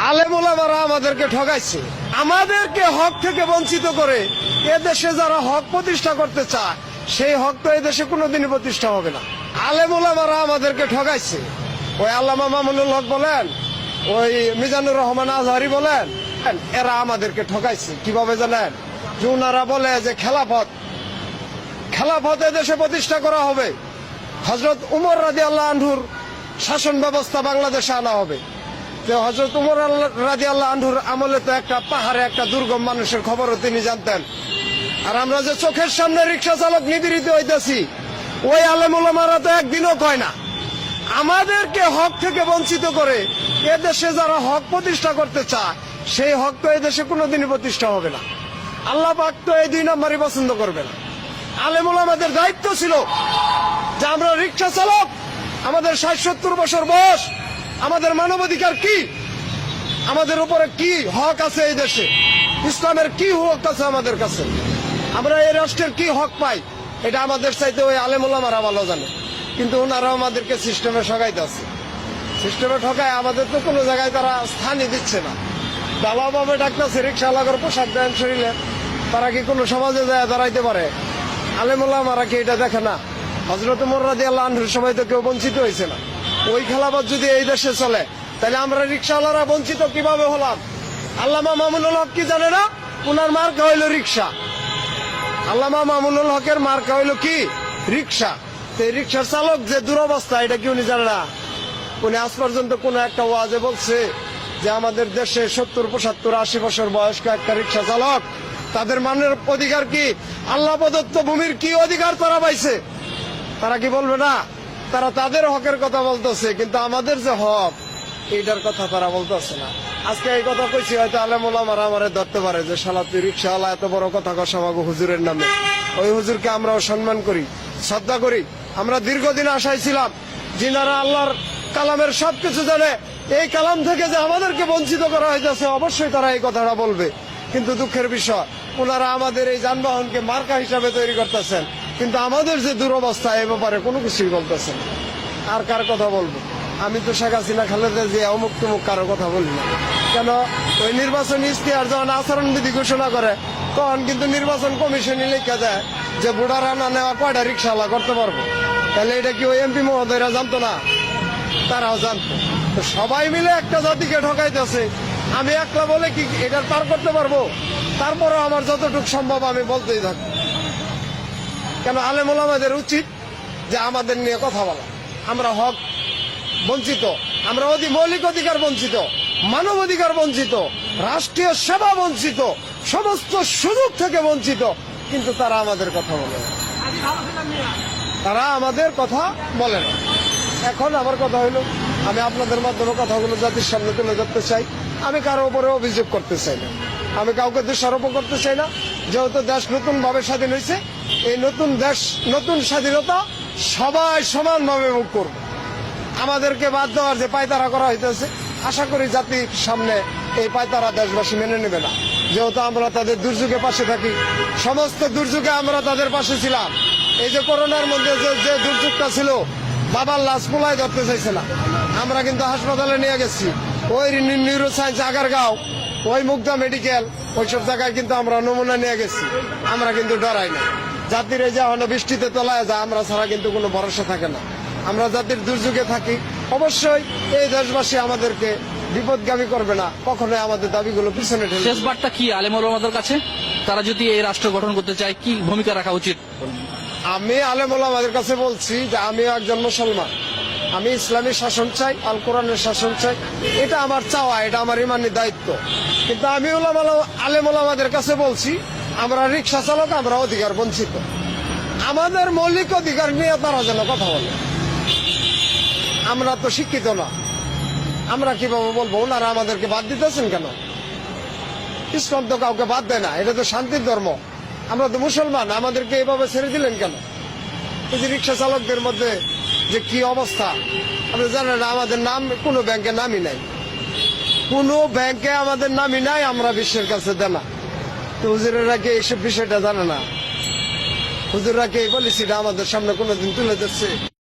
আলেম ওলামারা আমাদেরকে ঠকাইছে, আমাদেরকে হক থেকে বঞ্চিত করে এদেশে যারা হক প্রতিষ্ঠা করতে চায় সেই হক তো এদেশে কোনোদিনই প্রতিষ্ঠা হবে না। আলেম ওলামারা আমাদেরকে ঠকাইছে। ওই আল্লামা মামুনুল হক বলেন, ওই মিজানুর রহমান আজহারি বলেন, এরা আমাদেরকে ঠকাইছে। কিভাবে জানেন? যে ওনারা বলে যে খেলাফত এদেশে প্রতিষ্ঠা করা হবে, হযরত উমর রাদিয়াল্লাহু আনহুর শাসন ব্যবস্থা বাংলাদেশে আনা হবে। তো হযরত উমর রাদিয়াল্লাহু আনহুর আমলে তো একটা পাহাড়ে একটা দুর্গম মানুষের খবরও তিনি জানতেন। আর আমরা যে চোখের সামনে রিক্সা চালক নিপীড়িত হইতেছি, ওই আলেম ওলামারা তো একদিনও কয় না। আমাদেরকে হক থেকে বঞ্চিত করে এদেশে যারা হক প্রতিষ্ঠা করতে চায় সেই হক তো এদেশে কোনোদিনই প্রতিষ্ঠা হবে না। আল্লাহ পাক তো এই 2 নম্বরই পছন্দ করবে না। আলেম ওলামাদের দায়িত্ব ছিল যে আমরা রিক্সা চালক, আমাদের 60-70 বছর বয়স, আমাদের মানবাধিকার কি, আমাদের উপরে কি হক আছে, এই দেশে ইসলামের কি হক আছে আমাদের কাছে, আমরা এই রাষ্ট্রের কি হক পাই, এটা আমাদের চাইতে ওই আলেম ওলামারা ভালো জানে। কিন্তু ওনারা আমাদেরকে সিস্টেমে ঠকাইতে আছে। সিস্টেমে ঠকায় আমাদের তো কোনো জায়গায় তারা স্থানই দিচ্ছে না। দালাভাবে ডাকতেছে, রিক্সাওয়ালার পোশাক দেন শরীরে, তারা কি কোনো সমাজে যায় দাঁড়াইতে পারে? আলেম ওলামারা কি এটা দেখে না? হযরত উমর রাদিয়াল্লাহু আনহুর সময় তো কেউ বঞ্চিত হয়েছে না। ওই খেলাফত যদি এই দেশে চলে তাহলে আমরা রিক্সাওয়ালারা বঞ্চিত কিভাবে হলাম? আল্লামা মামুনুল হক কি জানে না? ওনার মার্কা হইল রিক্সা। আল্লামা মামুনুল হকের মার্কা হইল কি? রিক্সা। তো এই রিক্সার চালক যে দুরবস্থা, এটা কি উনি জানে না? উনি আজ পর্যন্ত কোন একটা ওয়াজে বলছে যে আমাদের দেশে 70-75-80 বছর বয়স্ক একটা রিক্সা চালক, তাদের মানের অধিকার কি? আল্লাহ প্রদত্ত ভূমির কি অধিকার তারা পাইছে? তারা কি বলবে না? তারা তাদের হকের কথা বলতেছে, কিন্তু আমাদের যে হক এইটার কথা তারা বলতেছে না। আজকে এই কথা কইছি, হয়তো আলেম ওলামারা আমারে ধরতে পারে যে শালা তুই রিক্সাওয়ালা, এত বড় কথা কস আমাকে হুজুরের নামে। ওই হুজুরকে আমরাও সম্মান করি, শ্রদ্ধা করি। আমরা দীর্ঘদিন আশায় ছিলাম যিনারা আল্লাহর কালামের সবকিছু জানে, এই কালাম থেকে যে আমাদেরকে বঞ্চিত করা হয়েছে অবশ্যই তারা এই কথাটা বলবে। কিন্তু দুঃখের বিষয়, ওনারা আমাদের এই যানবাহনকে মার্কা হিসাবে তৈরি করতেছেন, কিন্তু আমাদের যে দুরবস্থা এ ব্যাপারে কোনো কিছুই বলতেছেন। আর কার কথা বলবো? আমি তো শেখ হাসিনা, খালেদা জিয়া, অমুক তমুক কারো কথা বলি না। কেন? ওই নির্বাচনী ইশতেহার যখন আচরণবিধি ঘোষণা করে তখন কিন্তু নির্বাচন কমিশনই লিখে দেয় যে বুড়ারা না নেওয়া কয়টা রিক্সাওয়ালা করতে পারবো। তাহলে এটা কি ওই এমপি মহোদয়রা জানতো না? তারাও জানতো। তো সবাই মিলে একটা জাতিকে ঠকাইতেছে। আমি একলা বলে কি এটা পার করতে পারবো? তারপরেও আমার যতটুকু সম্ভব আমি বলতেই থাকবো। কেন? আলেম ওলামাদের উচিত যে আমাদের নিয়ে কথা বলা। আমরা হক বঞ্চিত, আমরা মৌলিক অধিকার বঞ্চিত, মানব অধিকার বঞ্চিত, রাষ্ট্রীয় সেবা বঞ্চিত, সমস্ত সুযোগ থেকে বঞ্চিত, কিন্তু তারা আমাদের কথা বলে না। তারা আমাদের কথা বলে না। এখন আমার কথা হইলো, আমি আপনাদের মাধ্যমে কথাগুলো জাতির সামনে তুলে ধরতে চাই। আমি কারো উপরে অভিযোগ করতে চাই না, আমি কাউকে দোষারোপ করতে চাই না। যেহেতু দেশ নতুন ভাবে স্বাধীন হয়েছে, এই নতুন দেশ, নতুন স্বাধীনতা সবাই সমানভাবে ভোগ করবে। আমাদেরকে বাদ দেওয়ার যে পায়তারা করা হইতেছে, আশা করি জাতির সামনে এই পায়তারা দেশবাসী মেনে নেবে না। যেহেতু আমরা তাদের দুর্যোগে পাশে থাকি, সমস্ত দুর্যোগে আমরা তাদের পাশে ছিলাম। এই যে করোনার মধ্যে যে দুর্যোগটা ছিল, বাবার লাশ পোলায় ধরতে চাইছে না, আমরা কিন্তু হাসপাতালে নিয়ে গেছি। ওই নিউরো সায়েন্স আগারগাঁও, ওই মুগদা মেডিকেল, ওইসব জায়গায় কিন্তু আমরা নমুনা নিয়ে গেছি। আমরা কিন্তু ডরাই না। জাতির এই যে বৃষ্টিতে তলায় যায়, আমরা ছাড়া কিন্তু কোনো ভরসা থাকে না। আমরা জাতির দুর্যোগে থাকি। অবশ্যই এই দেশবাসী আমাদেরকে বিপদগামী করবে না, কখনোই আমাদের দাবিগুলো পিছনে ঠেলবে। শেষ বার্তা কি আলেম ওলামাদের কাছে? তারা যদি এই রাষ্ট্র গঠন করতে চায় কি ভূমিকা রাখা উচিত? আমি আলেম ওলামাদের কাছে বলছি যে আমিও একজন মুসলমান, আমি ইসলামী শাসন চাই, আল কোরআনের শাসন চাই। এটা আমার চাওয়া, এটা আমার ইমানি দায়িত্ব। কিন্তু আমি আলেম ওলামাদের কাছে বলছি, আমরা রিক্সা চালক, আমরা অধিকার বঞ্চিত। আমাদের মৌলিক অধিকার নিয়ে তারা যেন কথা বলে। আমরা তো শিক্ষিত না, আমরা কিভাবে বলবো? ওনারা আমাদেরকে বাদ দিতেছেন কেন? ইসলাম তো কাউকে বাদ দেয় না, এটা তো শান্তির ধর্ম। আমরা তো মুসলমান, আমাদেরকে এভাবে ছেড়ে দিলেন কেন? এই যে রিক্সা চালকদের মধ্যে যে কি অবস্থা, আপনি জানেন না, আমাদের নাম কোনো ব্যাংকে নামই নাই, কোনো ব্যাংকে আমাদের নামই নাই, আমরা বিশ্বের কাছে দেনা। তো হুজুরেরা কি এইসব বিষয়টা জানে না? হুজুররা কি এই পলিসিটা আমাদের সামনে কোনোদিন তুলে দিচ্ছে?